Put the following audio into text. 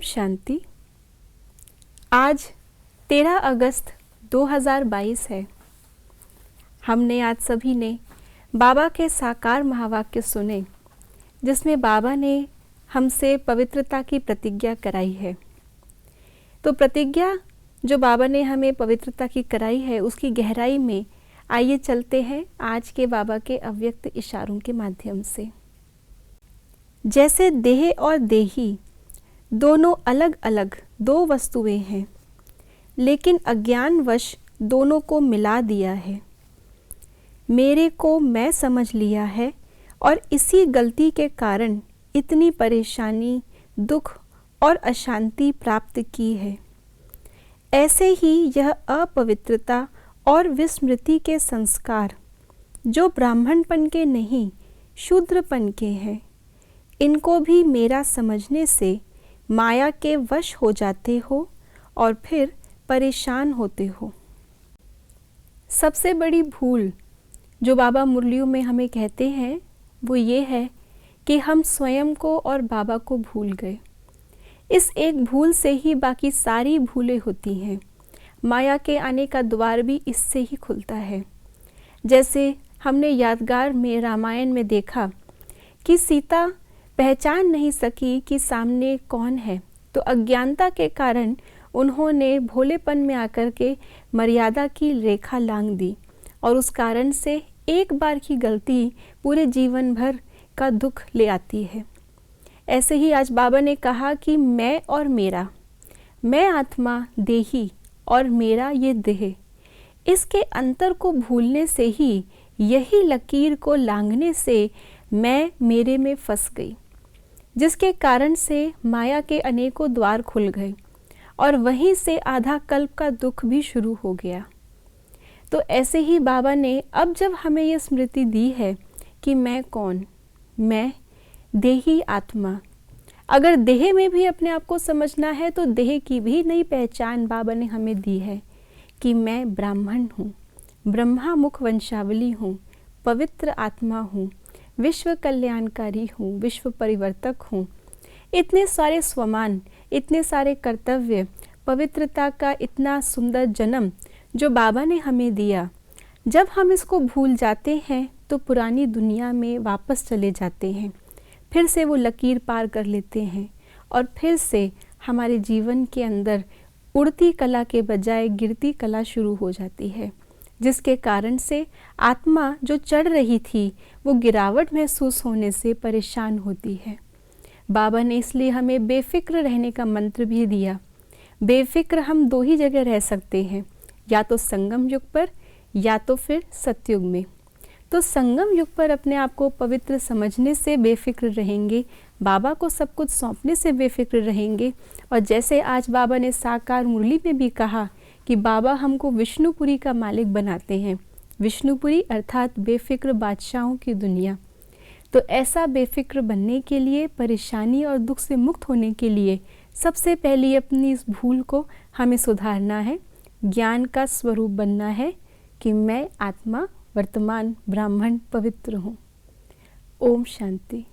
शांति। आज 13 अगस्त 2022 है। हमने आज सभी ने बाबा के साकार महावाक्य सुने, जिसमें बाबा ने हमसे पवित्रता की प्रतिज्ञा कराई है। तो प्रतिज्ञा जो बाबा ने हमें पवित्रता की कराई है, उसकी गहराई में आइए चलते हैं आज के बाबा के अव्यक्त इशारों के माध्यम से। जैसे देह और देही दोनों अलग अलग दो वस्तुएं हैं, लेकिन अज्ञानवश दोनों को मिला दिया है। मेरे को मैं समझ लिया है और इसी गलती के कारण इतनी परेशानी, दुख और अशांति प्राप्त की है। ऐसे ही यह अपवित्रता और विस्मृति के संस्कार जो ब्राह्मणपन के नहीं शूद्रपन के हैं, इनको भी मेरा समझने से माया के वश हो जाते हो और फिर परेशान होते हो। सबसे बड़ी भूल जो बाबा मुरलियों में हमें कहते हैं वो ये है कि हम स्वयं को और बाबा को भूल गए। इस एक भूल से ही बाकी सारी भूलें होती हैं। माया के आने का द्वार भी इससे ही खुलता है। जैसे हमने यादगार में रामायण में देखा कि सीता पहचान नहीं सकी कि सामने कौन है, तो अज्ञानता के कारण उन्होंने भोलेपन में आकर के मर्यादा की रेखा लांघ दी और उस कारण से एक बार की गलती पूरे जीवन भर का दुख ले आती है। ऐसे ही आज बाबा ने कहा कि मैं और मेरा, मैं आत्मा देही और मेरा ये देह, इसके अंतर को भूलने से ही, यही लकीर को लांघने से मैं मेरे में फंस गई, जिसके कारण से माया के अनेकों द्वार खुल गए और वहीं से आधा कल्प का दुख भी शुरू हो गया। तो ऐसे ही बाबा ने अब जब हमें ये स्मृति दी है कि मैं कौन, मैं देही आत्मा। अगर देह में भी अपने आप को समझना है तो देह की भी नई पहचान बाबा ने हमें दी है कि मैं ब्राह्मण हूँ, ब्रह्मा मुख वंशावली हूँ, पवित्र आत्मा हूँ, विश्व कल्याणकारी हूँ, विश्व परिवर्तक हूँ। इतने सारे स्वमान, इतने सारे कर्तव्य, पवित्रता का इतना सुंदर जन्म जो बाबा ने हमें दिया, जब हम इसको भूल जाते हैं तो पुरानी दुनिया में वापस चले जाते हैं। फिर से वो लकीर पार कर लेते हैं और फिर से हमारे जीवन के अंदर उड़ती कला के बजाय गिरती कला शुरू हो जाती है, जिसके कारण से आत्मा जो चढ़ रही थी वो गिरावट महसूस होने से परेशान होती है। बाबा ने इसलिए हमें बेफिक्र रहने का मंत्र भी दिया। बेफिक्र हम दो ही जगह रह सकते हैं, या तो संगम युग पर या तो फिर सतयुग में। तो संगम युग पर अपने आप को पवित्र समझने से बेफिक्र रहेंगे, बाबा को सब कुछ सौंपने से बेफिक्र रहेंगे। और जैसे आज बाबा ने साकार मुरली में भी कहा कि बाबा हमको विष्णुपुरी का मालिक बनाते हैं। विष्णुपुरी अर्थात बेफिक्र बादशाहों की दुनिया। तो ऐसा बेफिक्र बनने के लिए, परेशानी और दुख से मुक्त होने के लिए सबसे पहले अपनी इस भूल को हमें सुधारना है, ज्ञान का स्वरूप बनना है कि मैं आत्मा वर्तमान ब्राह्मण पवित्र हूँ। ओम शांति।